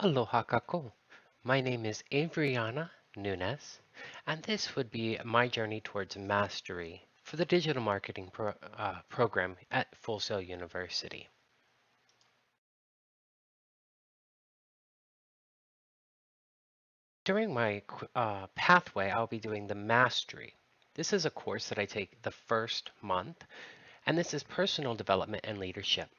Aloha kako. My name is Adriana Nunes, and this would be my journey towards mastery for the digital marketing program at Full Sail University. During my pathway, I'll be doing the mastery. This is a course that I take the first month, and this is personal development and leadership.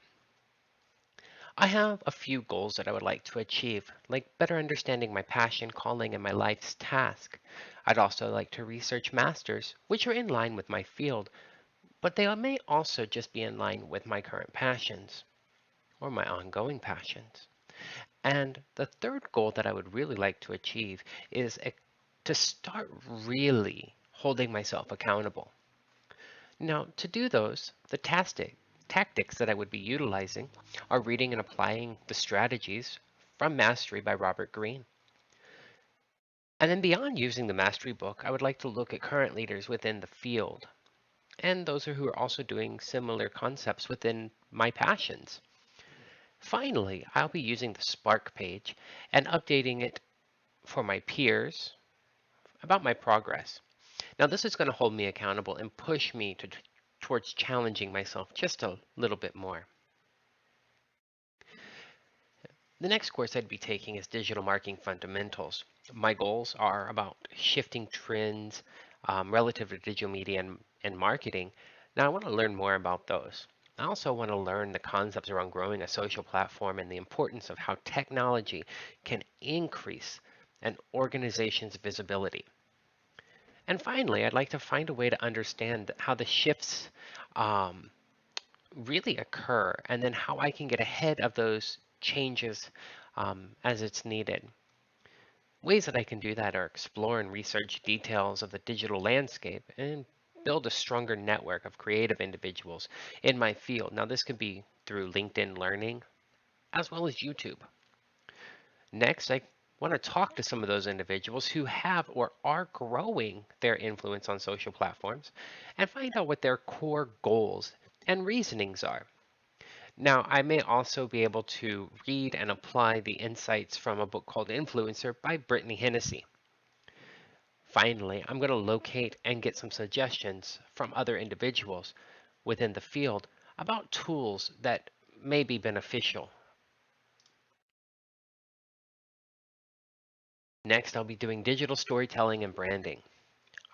I have a few goals that I would like to achieve, like better understanding my passion, calling, and my life's task. I'd also like to research masters, which are in line with my field, but they may also just be in line with my current passions or my ongoing passions. And the third goal that I would really like to achieve is to start really holding myself accountable. Now, to do those, the tactics that I would be utilizing are reading and applying the strategies from Mastery by Robert Greene. And then beyond using the Mastery book, I would like to look at current leaders within the field and those who are also doing similar concepts within my passions. Finally, I'll be using the Spark page and updating it for my peers about my progress. Now, this is going to hold me accountable and push me towards challenging myself just a little bit more. The next course I'd be taking is Digital Marketing Fundamentals. My goals are about shifting trends relative to digital media and marketing. Now, I want to learn more about those. I also want to learn the concepts around growing a social platform and the importance of how technology can increase an organization's visibility. And finally, I'd like to find a way to understand how the shifts um, really occur and then how I can get ahead of those changes as it's needed. Ways that I can do that are explore and research details of the digital landscape and build a stronger network of creative individuals in my field. Now, this could be through LinkedIn Learning as well as YouTube. Next, I want to talk to some of those individuals who have or are growing their influence on social platforms and find out what their core goals and reasonings are. Now, I may also be able to read and apply the insights from a book called Influencer by Brittany Hennessy. Finally, I'm going to locate and get some suggestions from other individuals within the field about tools that may be beneficial. Next, I'll be doing digital storytelling and branding.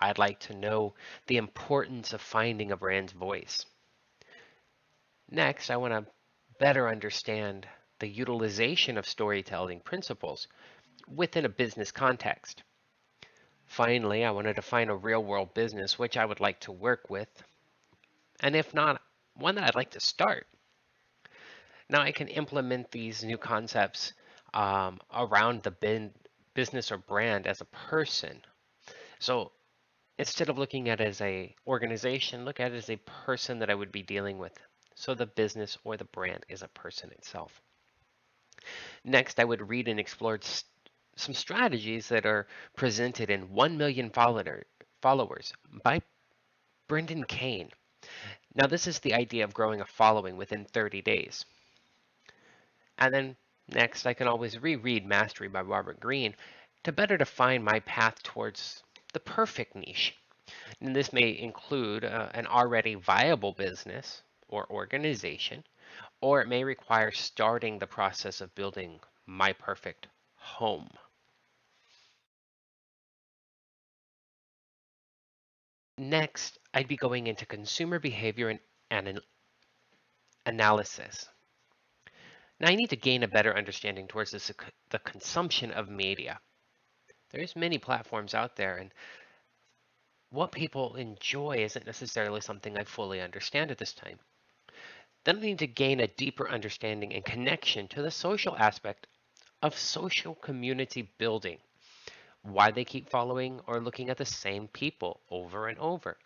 I'd like to know the importance of finding a brand's voice. Next, I want to better understand the utilization of storytelling principles within a business context. Finally, I want to define a real world business which I would like to work with, and if not, one that I'd like to start. Now I can implement these new concepts around the business or brand as a person. So instead of looking at it as a organization, look at it as a person that I would be dealing with. So the business or the brand is a person itself. Next, I would read and explore some strategies that are presented in 1 Million Followers by Brendan Kane. Now, this is the idea of growing a following within 30 days. And then next, I can always reread Mastery by Robert Greene to better define my path towards the perfect niche. And this may include an already viable business or organization, or it may require starting the process of building my perfect home. Next, I'd be going into consumer behavior and analysis. Now, I need to gain a better understanding towards the consumption of media. There's many platforms out there, and what people enjoy isn't necessarily something I fully understand at this time. Then I need to gain a deeper understanding and connection to the social aspect of social community building, why they keep following or looking at the same people over and over.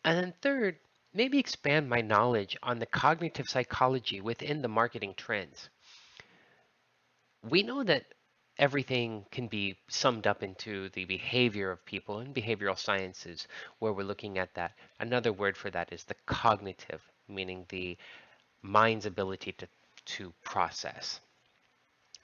And then third, maybe expand my knowledge on the cognitive psychology within the marketing trends. We know that everything can be summed up into the behavior of people in behavioral sciences, where we're looking at that. Another word for that is the cognitive, meaning the mind's ability to process.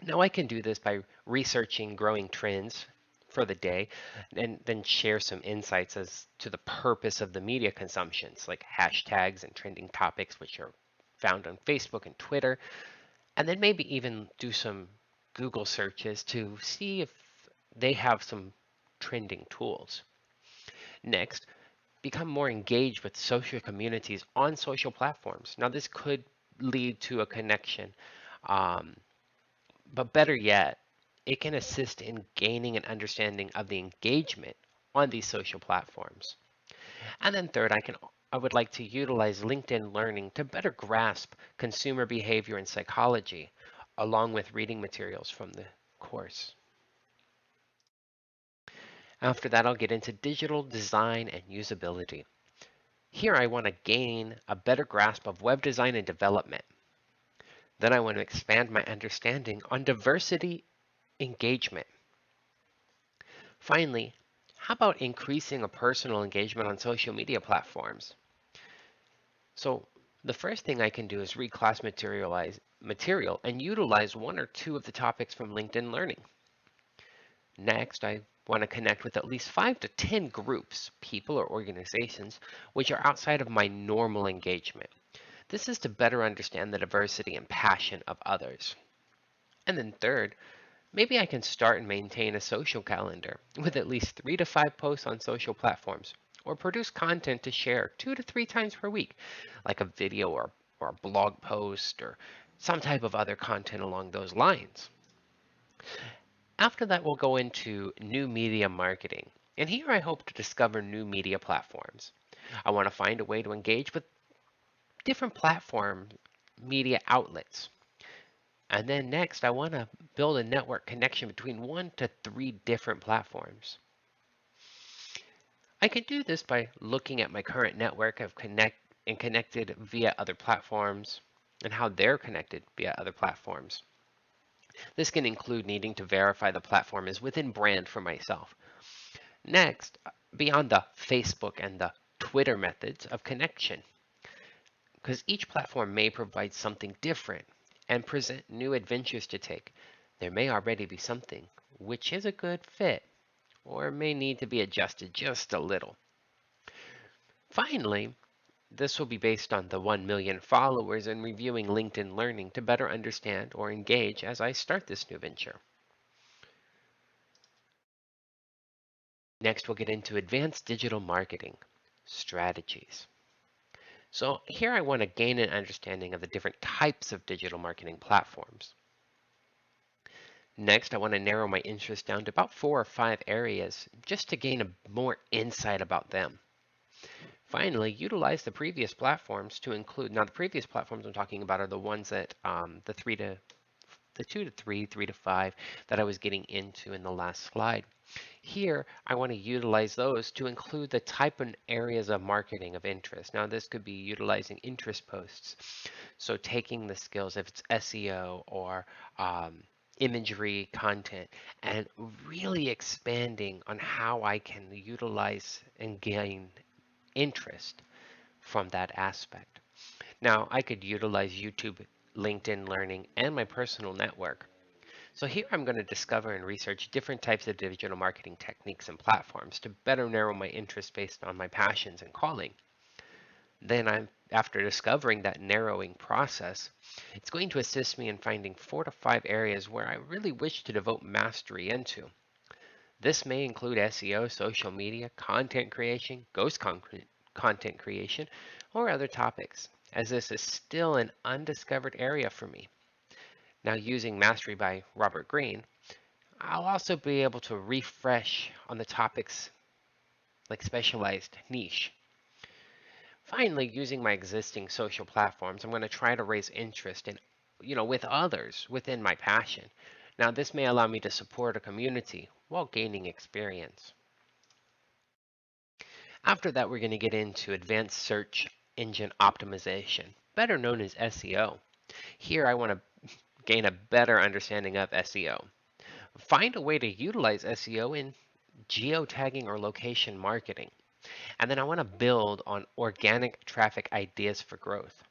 Now I can do this by researching growing trends for the day and then share some insights as to the purpose of the media consumptions, like hashtags and trending topics, which are found on Facebook and Twitter, and then maybe even do some Google searches to see if they have some trending tools. Next, become more engaged with social communities on social platforms. Now, this could lead to a connection, um, but better yet, it can assist in gaining an understanding of the engagement on these social platforms. And then third, I would like to utilize LinkedIn Learning to better grasp consumer behavior and psychology, along with reading materials from the course. After that, I'll get into digital design and usability. Here, I want to gain a better grasp of web design and development. Then I want to expand my understanding on diversity engagement. Finally, how about increasing a personal engagement on social media platforms? So the first thing I can do is reclass material and utilize one or two of the topics from LinkedIn Learning. Next, I want to connect with at least 5 to 10 groups, people or organizations, which are outside of my normal engagement. This is to better understand the diversity and passion of others. And then third, maybe I can start and maintain a social calendar with at least 3 to 5 posts on social platforms, or produce content to share 2 to 3 times per week, like a video or a blog post or some type of other content along those lines. After that, we'll go into new media marketing. And here I hope to discover new media platforms. I want to find a way to engage with different platform media outlets. And then next, I want to build a network connection between 1 to 3 different platforms. I can do this by looking at my current network of connected via other platforms and how they're connected via other platforms. This can include needing to verify the platform is within brand for myself. Next, beyond the Facebook and the Twitter methods of connection, because each platform may provide something different and present new adventures to take. There may already be something which is a good fit or may need to be adjusted just a little. Finally, this will be based on the 1 million followers and reviewing LinkedIn Learning to better understand or engage as I start this new venture. Next, we'll get into advanced digital marketing strategies. So here I want to gain an understanding of the different types of digital marketing platforms. Next, I want to narrow my interest down to about 4 or 5 areas just to gain a more insight about them. Finally, utilize the previous platforms to include, now the previous platforms I'm talking about are the ones that the 2 to 3, 3 to 5 that I was getting into in the last slide. Here, I want to utilize those to include the type and areas of marketing of interest. Now, this could be utilizing interest posts. So taking the skills, if it's SEO or imagery content, and really expanding on how I can utilize and gain interest from that aspect. Now, I could utilize YouTube, LinkedIn Learning, and my personal network. So here I'm going to discover and research different types of digital marketing techniques and platforms to better narrow my interest based on my passions and calling. Then after discovering that narrowing process, it's going to assist me in finding 4 to 5 areas where I really wish to devote mastery into. This may include SEO, social media, content creation, content creation, or other topics, as this is still an undiscovered area for me. Now, using Mastery by Robert Greene, I'll also be able to refresh on the topics like specialized niche. Finally, using my existing social platforms, I'm going to try to raise interest in, with others within my passion. Now, this may allow me to support a community while gaining experience. After that, we're going to get into advanced search engine optimization, better known as SEO. Here, I want to gain a better understanding of SEO. Find a way to utilize SEO in geotagging or location marketing. And then I want to build on organic traffic ideas for growth.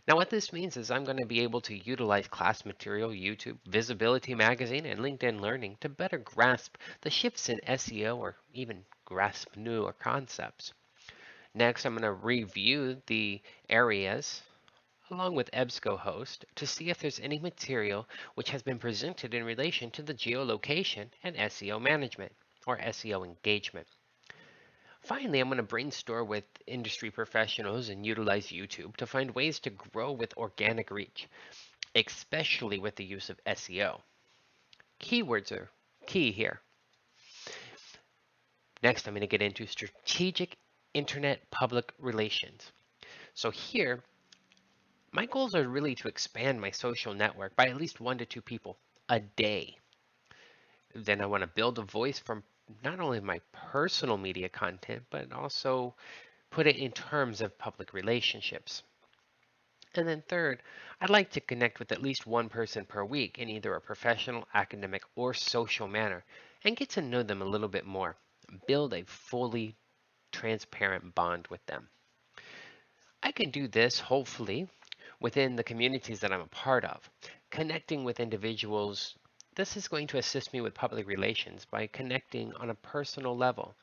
Now, what this means is I'm going to be able to utilize class material, YouTube, Visibility Magazine, and LinkedIn Learning to better grasp the shifts in SEO or even grasp newer concepts. Next, I'm going to review the areas along with EBSCOhost to see if there's any material which has been presented in relation to the geolocation and SEO management or SEO engagement. Finally, I'm going to brainstorm with industry professionals and utilize YouTube to find ways to grow with organic reach, especially with the use of SEO. Keywords are key here. Next, I'm going to get into strategic internet public relations. So here, my goals are really to expand my social network by at least 1 to 2 people a day. Then I want to build a voice from not only my personal media content, but also put it in terms of public relationships. And then third, I'd like to connect with at least one person per week in either a professional, academic, or social manner and get to know them a little bit more. Build a fully transparent bond with them. I can do this hopefully within the communities that I'm a part of. Connecting with individuals, this is going to assist me with public relations by connecting on a personal level.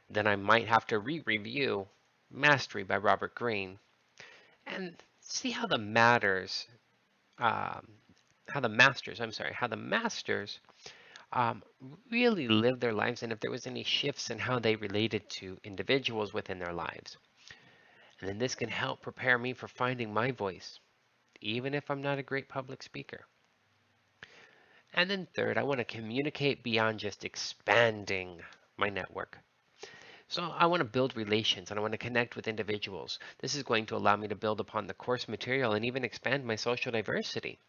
Then I might have to re-review Mastery by Robert Greene and see how the um, how the masters um, really live their lives and if there was any shifts in how they related to individuals within their lives. And then this can help prepare me for finding my voice, even if I'm not a great public speaker. And then third, I want to communicate beyond just expanding my network. So I want to build relations and I want to connect with individuals. This is going to allow me to build upon the course material and even expand my social diversity.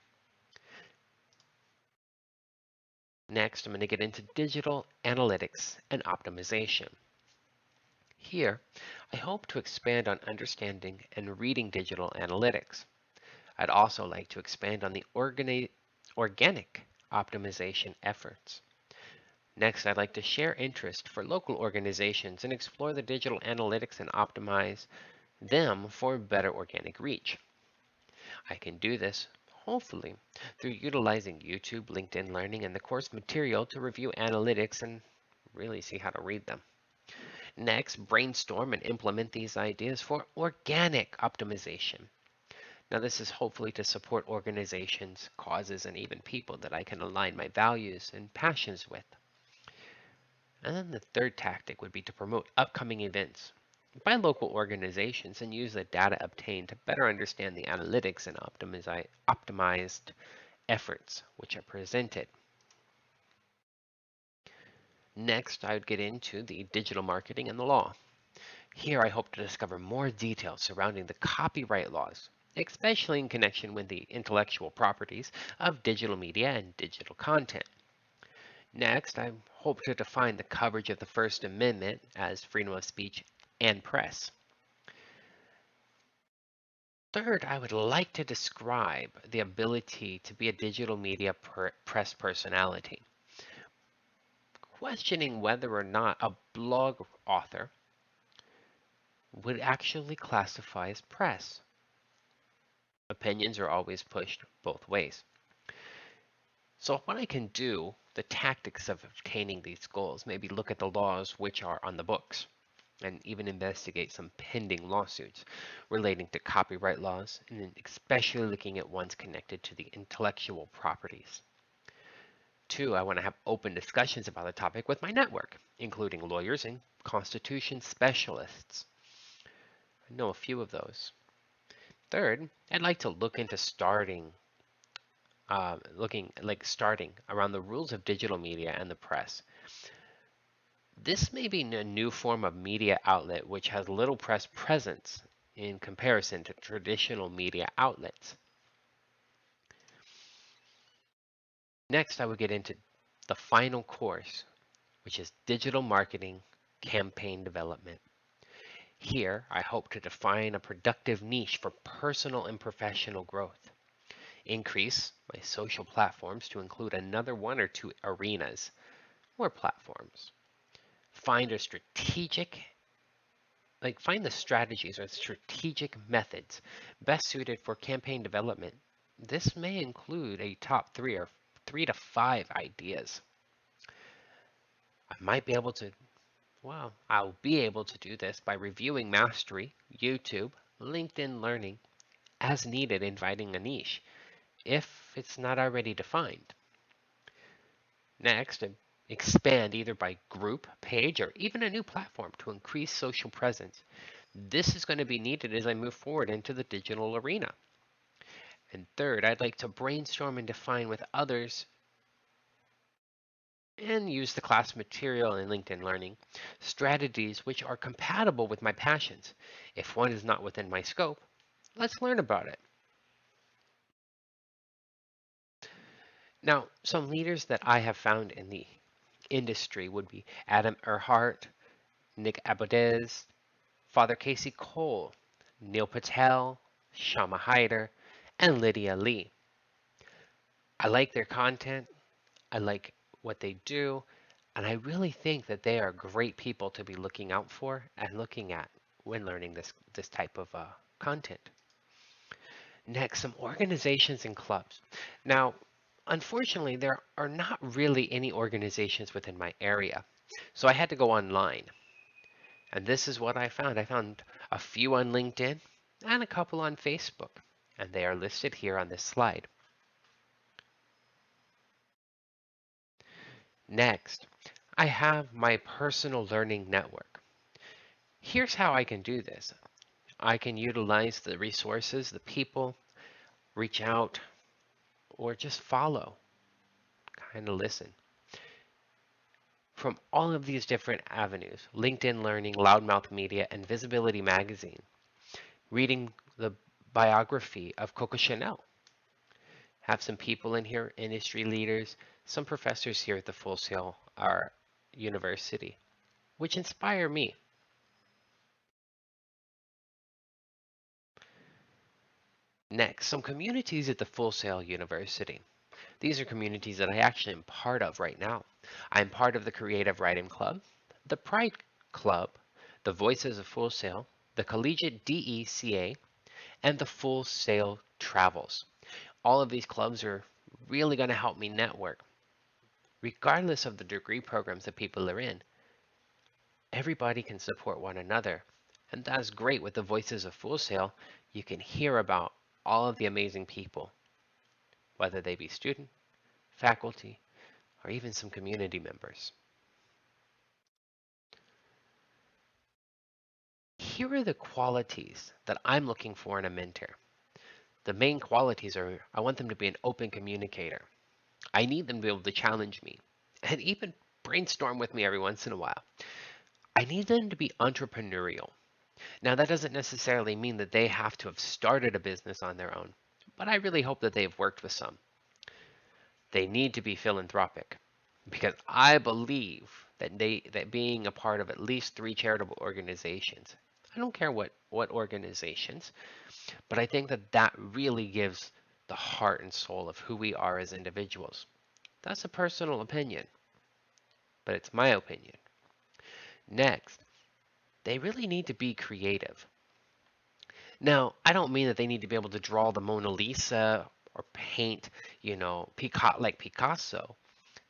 Next, I'm going to get into digital analytics and optimization. Here, I hope to expand on understanding and reading digital analytics. I'd also like to expand on the organic optimization efforts. Next, I'd like to share interest for local organizations and explore the digital analytics and optimize them for better organic reach. I can do this, hopefully, through utilizing YouTube, LinkedIn Learning, and the course material to review analytics and really see how to read them. Next, brainstorm and implement these ideas for organic optimization. Now, this is hopefully to support organizations, causes, and even people that I can align my values and passions with. And then the third tactic would be to promote upcoming events by local organizations and use the data obtained to better understand the analytics and optimized efforts which are presented. Next, I would get into the digital marketing and the law. Here, I hope to discover more details surrounding the copyright laws, especially in connection with the intellectual properties of digital media and digital content. Next, I hope to define the coverage of the First Amendment as freedom of speech and press. Third, I would like to describe the ability to be a digital media press personality, questioning whether or not a blog author would actually classify as press. Opinions are always pushed both ways. So what I can do, the tactics of obtaining these goals, maybe look at the laws which are on the books and even investigate some pending lawsuits relating to copyright laws, and especially looking at ones connected to the intellectual properties. Two, I want to have open discussions about the topic with my network, including lawyers and constitution specialists. I know a few of those. Third, I'd like to look into starting around the rules of digital media and the press. This may be a new form of media outlet which has little press presence in comparison to traditional media outlets. Next, I will get into the final course, which is digital marketing campaign development. Here, I hope to define a productive niche for personal and professional growth. Increase my social platforms to include another 1 or 2 arenas or platforms. Find a strategic Like find the strategies or strategic methods best suited for campaign development. This may include a top 3 to 5 ideas. I might be able to, well, I'll be able to do this by reviewing Mastery, YouTube, LinkedIn Learning, as needed, inviting a niche, if it's not already defined. Next, expand either by group, page, or even a new platform to increase social presence. This is going to be needed as I move forward into the digital arena. And third, I'd like to brainstorm and define with others and use the class material in LinkedIn Learning strategies which are compatible with my passions. If one is not within my scope, let's learn about it. Now, some leaders that I have found in the industry would be Adam Earhart, Nick Abodez, Father Casey Cole, Neil Patel, Shama Hyder, and Lydia Lee. I like their content, I like what they do, and I really think that they are great people to be looking out for and looking at when learning this type of content. Next, some organizations and clubs. Now, unfortunately, there are not really any organizations within my area, so I had to go online. And this is what I found. I found a few on LinkedIn and a couple on Facebook, and they are listed here on this slide. Next, I have my personal learning network. Here's how I can do this. I can utilize the resources, the people, reach out, or just follow, kind of listen. From all of these different avenues, LinkedIn Learning, Loudmouth Media, and Visibility Magazine, reading the biography of Coco Chanel. Have some people in here, industry leaders, some professors here at the Full Sail our university, which inspire me. Next, some communities at the Full Sail University. These are communities that I actually am part of right now. I'm part of the Creative Writing Club, the Pride Club, the Voices of Full Sail, the Collegiate DECA, and the Full Sail Travels. All of these clubs are really going to help me network. Regardless of the degree programs that people are in, everybody can support one another. And that's great with the Voices of Full Sail. You can hear about all of the amazing people, whether they be student, faculty, or even some community members. Here are the qualities that I'm looking for in a mentor. The main qualities are I want them to be an open communicator. I need them to be able to challenge me and even brainstorm with me every once in a while. I need them to be entrepreneurial. Now, that doesn't necessarily mean that they have to have started a business on their own, but I really hope that they've worked with some. They need to be philanthropic because I believe that being a part of at least 3 charitable organizations, I don't care what organizations, but I think that really gives the heart and soul of who we are as individuals. That's a personal opinion, but it's my opinion. Next, they really need to be creative. Now, I don't mean that they need to be able to draw the Mona Lisa or paint, like Picasso.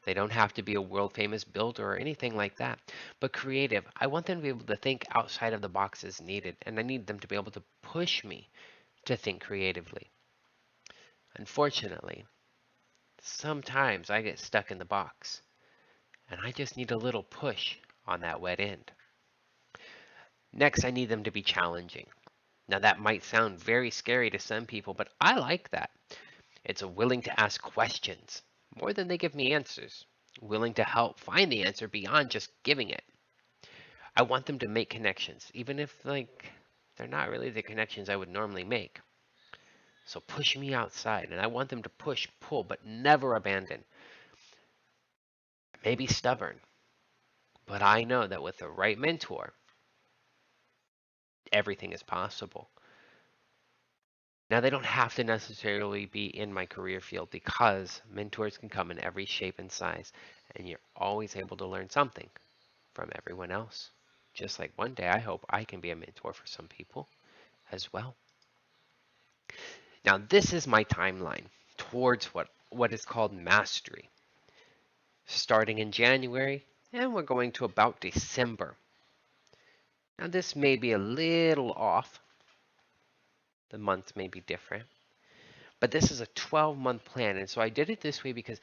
They don't have to be a world famous builder or anything like that. But creative, I want them to be able to think outside of the box as needed, and I need them to be able to push me to think creatively. Unfortunately, sometimes I get stuck in the box, and I just need a little push on that wet end. Next, I need them to be challenging. Now, that might sound very scary to some people, but I like that. It's a willing to ask questions more than they give me answers, willing to help find the answer beyond just giving it. I want them to make connections, even if they're not really the connections I would normally make. So push me outside, and I want them to push, pull, but never abandon. Maybe stubborn, but I know that with the right mentor, everything is possible. Now, they don't have to necessarily be in my career field because mentors can come in every shape and size, and you're always able to learn something from everyone else. Just like one day I hope I can be a mentor for some people as well. Now, this is my timeline towards what is called mastery. Starting in January, and we're going to about December. Now, this may be a little off. The months may be different. But this is a 12-month plan, and so I did it this way because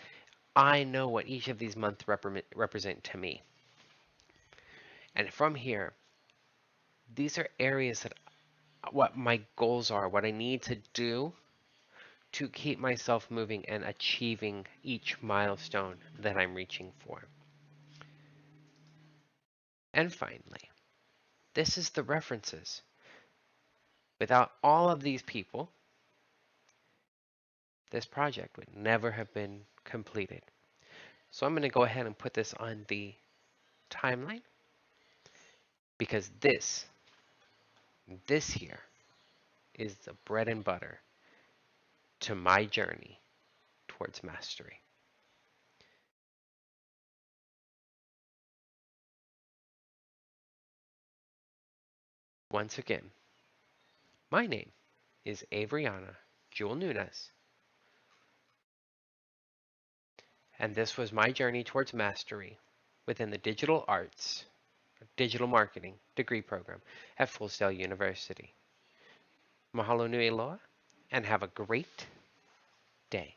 I know what each of these months represent to me. And from here, these are areas that what my goals are, what I need to do to keep myself moving and achieving each milestone that I'm reaching for. And finally, this is the references. Without all of these people, this project would never have been completed. So I'm going to go ahead and put this on the timeline because this here is the bread and butter to my journey towards mastery. Once again, my name is Avriana Jewel Nunez, and this was my journey towards mastery within the digital arts, digital marketing degree program at Full Sail University. Mahalo nui loa, and have a great day.